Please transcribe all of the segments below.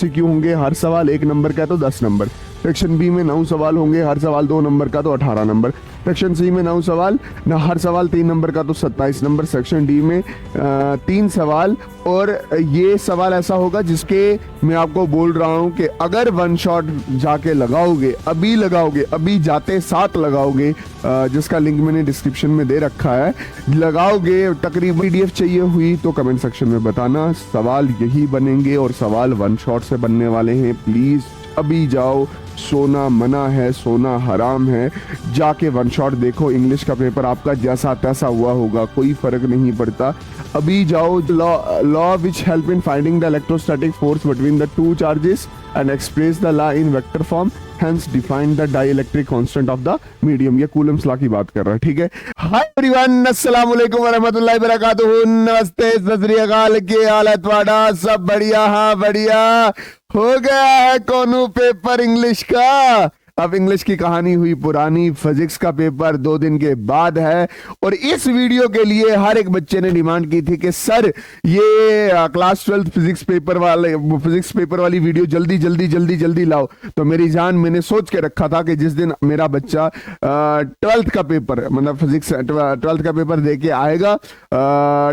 MCQ होंगे, हर सवाल 1 number का है तो 10 नंबर। सेक्शन बी में 9 सवाल होंगे, हर सवाल 2 नंबर का तो 18 नंबर। सेक्शन सी में 9 सवाल न, हर सवाल 3 नंबर का तो 27 नंबर। सेक्शन डी में 3 सवाल, और ये सवाल ऐसा होगा जिसके मैं आपको बोल रहा हूं कि अगर वन शॉट जाके लगाओगे, अभी जाते साथ लगाओगे, जिसका लिंक मैंने डिस्क्रिप्शन में दे रखा है, लगाओगे, तकरीबन PDF चाहिए हुई तो कमेंट सेक्शन में बताना। सवाल यही बनेंगे और सवाल वन शॉट से बनने वाले हैं। प्लीज अभी जाओ, सोना मना है, सोना हराम है, जाके वन शॉट देखो। इंग्लिश का पेपर आपका जैसा तैसा हुआ होगा, कोई फर्क नहीं पड़ता। अभी जाओ। Law which help in finding the electrostatic force between the two charges and express the law in vector form, hence define the dielectric constant of the medium। ये कूलम्स लॉ की बात कर रहा है, ठीक है। हाय एवरीवन, अस्सलाम वालेकुम वरहमतुल्लाहि वबरकातुहू। नमस्ते, सत श्री अकाल, के हालत वाड़ा, सब बढ़िया? हाँ बढ़िया। हो गया है कोनू पेपर इंग्लिश का। अब इंग्लिश की कहानी हुई पुरानी, फिजिक्स का पेपर 2 दिन के बाद है। और इस वीडियो के लिए हर एक बच्चे ने डिमांड की थी कि सर ये क्लास 12 फिजिक्स पेपर वाली वीडियो जल्दी लाओ। तो मेरी जान, मैंने सोच के रखा था कि जिस दिन मेरा बच्चा 12th का पेपर, मतलब फिजिक्स 12th का पेपर दे के आएगा,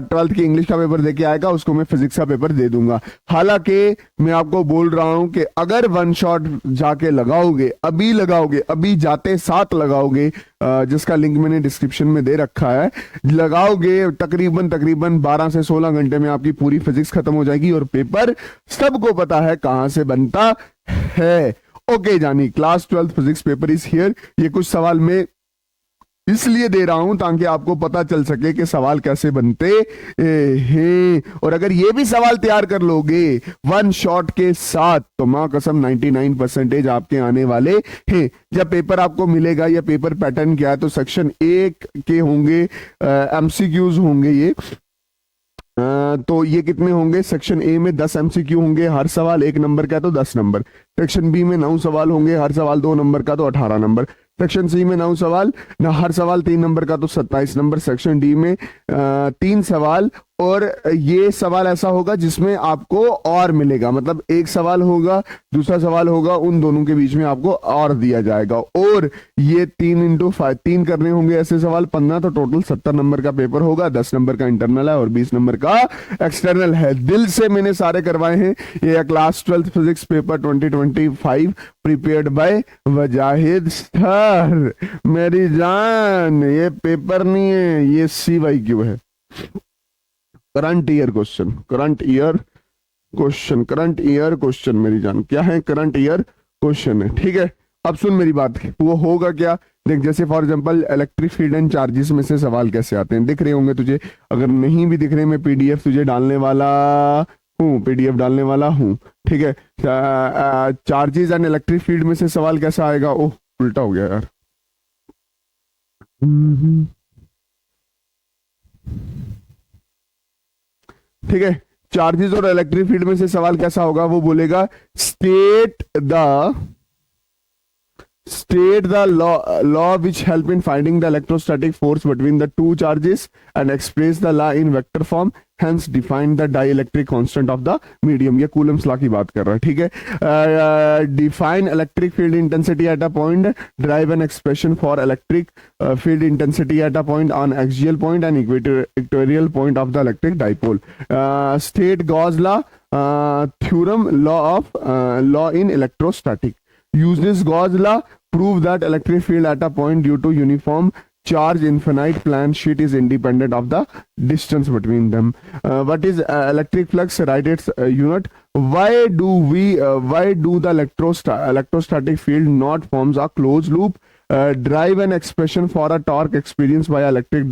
12th की इंग्लिश का पेपर दे के आएगा, उसको मैं फिजिक्स का पेपर दे दूंगा। हालांकि मैं आपको बोल रहा हूं कि अगर वन शॉट जाके लगाओगे, अभी जाते साथ लगाओगे, जिसका लिंक मैंने डिस्क्रिप्शन में दे रखा है, लगाओगे, तकरीबन 12 से 16 घंटे में आपकी पूरी फिजिक्स खत्म हो जाएगी और पेपर सबको पता है कहां से बनता है। ओके जानी, class 12 physics paper is here. ये कुछ सवाल मैं इसलिए दे रहा हूं ताकि आपको पता चल सके कि सवाल कैसे बनते हैं। और अगर ये भी सवाल तैयार कर लोगे वन शॉट के साथ तो मां कसम 99% आपके आने वाले हैं। जब पेपर आपको मिलेगा, या पेपर पैटर्न क्या है, तो सेक्शन 1 के होंगे MCQs होंगे ये। तो ये कितने होंगे? सेक्शन ए में 10 MCQ होंगे, हर सवाल 1 नंबर का है तो 10 नंबर। सेक्शन बी में 9 सवाल होंगे, हर सवाल 2 नंबर का तो 18 नंबर। सेक्शन सी में 9 सवाल न, हर सवाल 3 नंबर का तो 27 नंबर। सेक्शन डी में 3 सवाल, और ये सवाल ऐसा होगा जिसमें आपको और मिलेगा, मतलब एक सवाल होगा, दूसरा सवाल होगा, उन दोनों के बीच में आपको और दिया जाएगा। और ये 3 करने होंगे ऐसे सवाल, 15, तो टोटल 70 नंबर का पेपर होगा। 10 नंबर का इंटरनल है और 20 नंबर का एक्सटर्नल है। दिल से मैंने सारे करवाए हैं। ये class 12 physics paper 2025 prepared by Wajahid sir. मेरी जान, ये पेपर नहीं है, ये CYQ है, करंट ईयर क्वेश्चन। मेरी जान, क्या है? करंट ईयर क्वेश्चन है, ठीक है। अब सुन मेरी बात, वो होगा क्या देख, जैसे for example electric field and charges में से सवाल कैसे आते हैं, दिख रहे होंगे तुझे। अगर नहीं भी दिख रहे, मैं PDF तुझे डालने वाला हूँ, PDF डालने वाला हूँ, ठीक है। चार्जेस एंड इलेक्ट्रिक फील्ड में से सवाल कैसा आएगा? ओह, उल्टा हो गया यार। ठीक है, चार्जेस और इलेक्ट्रिक फील्ड में से सवाल कैसा होगा? वो बोलेगा state the law which help in finding the electrostatic force between the two charges and express the law in vector form, hence define the dielectric constant of the medium। ये Coulomb's law की बात कर रहा है, ठीक है। Define electric field intensity at a point, drive an expression for electric field intensity at a point on axial point and equatorial point of the electric dipole. State Gauss law theorem, law in electrostatic. Uses Gauss law, prove that electric field at a point due to uniform charge infinite plane sheet is independent of the distance between them. What is electric flux? Write its unit. Why do the electrostatic field not forms a closed loop? Drive an expression for a torque experienced by electric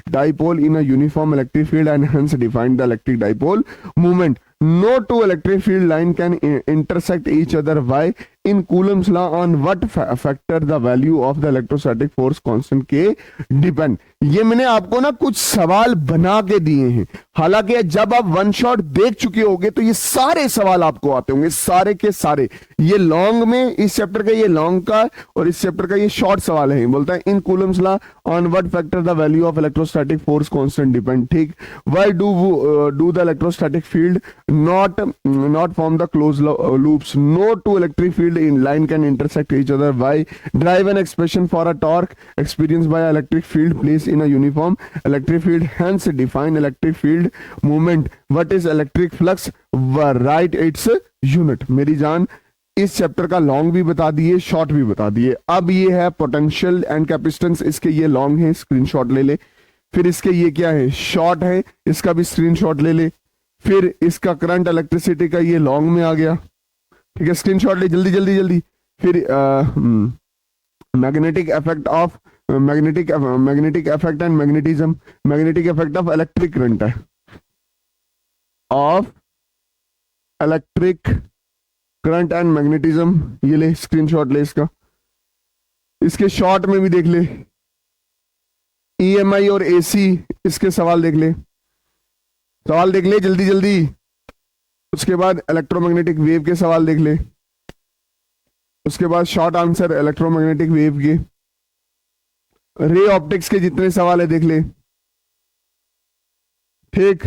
dipole in a uniform electric field and hence define the electric dipole moment. No two electric field line can intersect each other. Why? In Coulomb's law on what factor the value of the electrostatic force constant के depend. ये मैंने आपको ना कुछ सवाल बना के दिए हैं, हालांकि जब आप वन शॉट देख चुके होंगे तो ये सारे सवाल आपको आते होंगे, सारे के सारे। ये लॉन्ग में, इस चैप्टर का ये लॉन्ग का और इस चैप्टर का ये शॉर्ट सवाल है। बोलता है in Coulomb's law on what factor the value of electrostatic force constant depend. ठीक, why do the electrostatic field not form the close loops, no two electric field in line can intersect each other. Why? Drive an expression for a torque experienced by an electric field placed in a uniform electric field. Hence, define electric field movement. What is electric flux? Write its unit. मेरी जान, इस chapter का long भी बता दिए, short भी बता दिए। अब ये है पोटेंशियल एंड कैपेसिटेंस, इसके ये लॉन्ग है, स्क्रीनशॉट ले ले। फिर इसके ये क्या है, शॉर्ट है, इसका भी स्क्रीनशॉट ले ले। फिर इसका करंट इलेक्ट्रिसिटी का ये लॉन्ग में आ गया, ठीक है, स्क्रीनशॉट ले जल्दी जल्दी जल्दी। फिर magnetic effect of magnetic effect and magnetism, magnetic effect of electric current है, of electric current and magnetism, ये ले स्क्रीनशॉट ले इसका। इसके शॉर्ट में भी देख ले, ईएमआई और एसी, इसके सवाल देख ले, सवाल देख ले जल्दी जल्दी। उसके बाद इलेक्ट्रोमैग्नेटिक वेव के सवाल देख ले, उसके बाद शॉर्ट आंसर इलेक्ट्रोमैग्नेटिक वेव के। रे ऑप्टिक्स के जितने सवाल है देख ले, ठीक।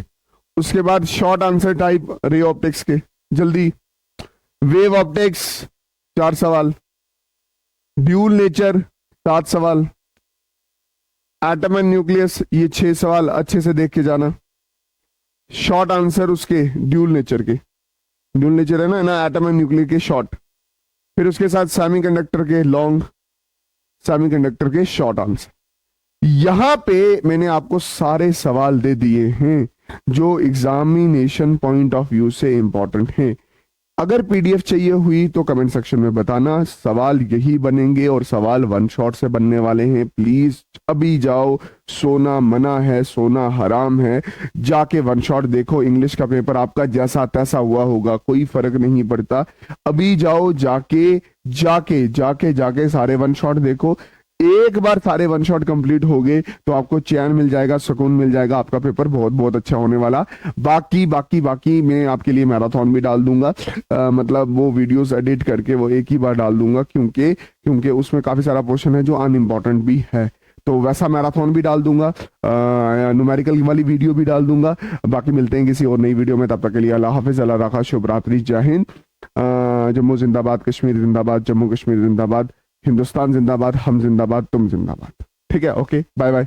उसके बाद short answer type ray optics के जल्दी। वेव ऑप्टिक्स 4 सवाल, ड्यूल नेचर 7 सवाल, एटम एंड न्यूक्लियस ये 6 सवाल, अच्छे से देख के जाना। शॉर्ट आंसर उसके ड्यूल नेचर के, ड्यूल नेचर है ना एटम एंड न्यूक्लियर के शॉर्ट। फिर उसके साथ सेमीकंडक्टर के लॉन्ग, सेमीकंडक्टर के शॉर्ट आंसर। यहां पे मैंने आपको सारे सवाल दे दिए हैं जो एग्जामिनेशन पॉइंट ऑफ व्यू से इंपॉर्टेंट हैं। अगर पीडीएफ चाहिए हुई तो कमेंट सेक्शन में बताना, सवाल यही बनेंगे और सवाल वन शॉट से बनने वाले हैं। प्लीज अभी जाओ, सोना मना है, सोना हराम है, जाके वन शॉट देखो। इंग्लिश का पेपर आपका जैसा तैसा हुआ होगा, कोई फर्क नहीं पड़ता। अभी जाओ, जाके जाके जाके जाके सारे वन शॉट देखो। एक बार सारे वन शॉट कंप्लीट हो गए तो आपको चैन मिल जाएगा, सुकून मिल जाएगा, आपका पेपर बहुत बहुत अच्छा होने वाला। बाकी बाकी बाकी मैं आपके लिए मैराथन भी डाल दूंगा, मतलब वो वीडियोस एडिट करके वो एक ही बार डाल दूंगा, क्योंकि उसमें काफी सारा पोर्शन है जो अनइम्पॉर्टेंट भी है, तो वैसा मैराथन भी डाल दूंगा, न्यूमेरिकल वाली वीडियो भी डाल दूंगा। बाकी मिलते हैं किसी और नई वीडियो में, तब तक के लिए अल्लाह हाफिज, अल्लाह रखा, शुभ रात्रि, जय हिंद। जम्मू जिंदाबाद, कश्मीर जिंदाबाद, जम्मू कश्मीर जिंदाबाद, हिंदुस्तान जिंदाबाद, हम जिंदाबाद, तुम जिंदाबाद। ठीक है, ओके, बाय बाय।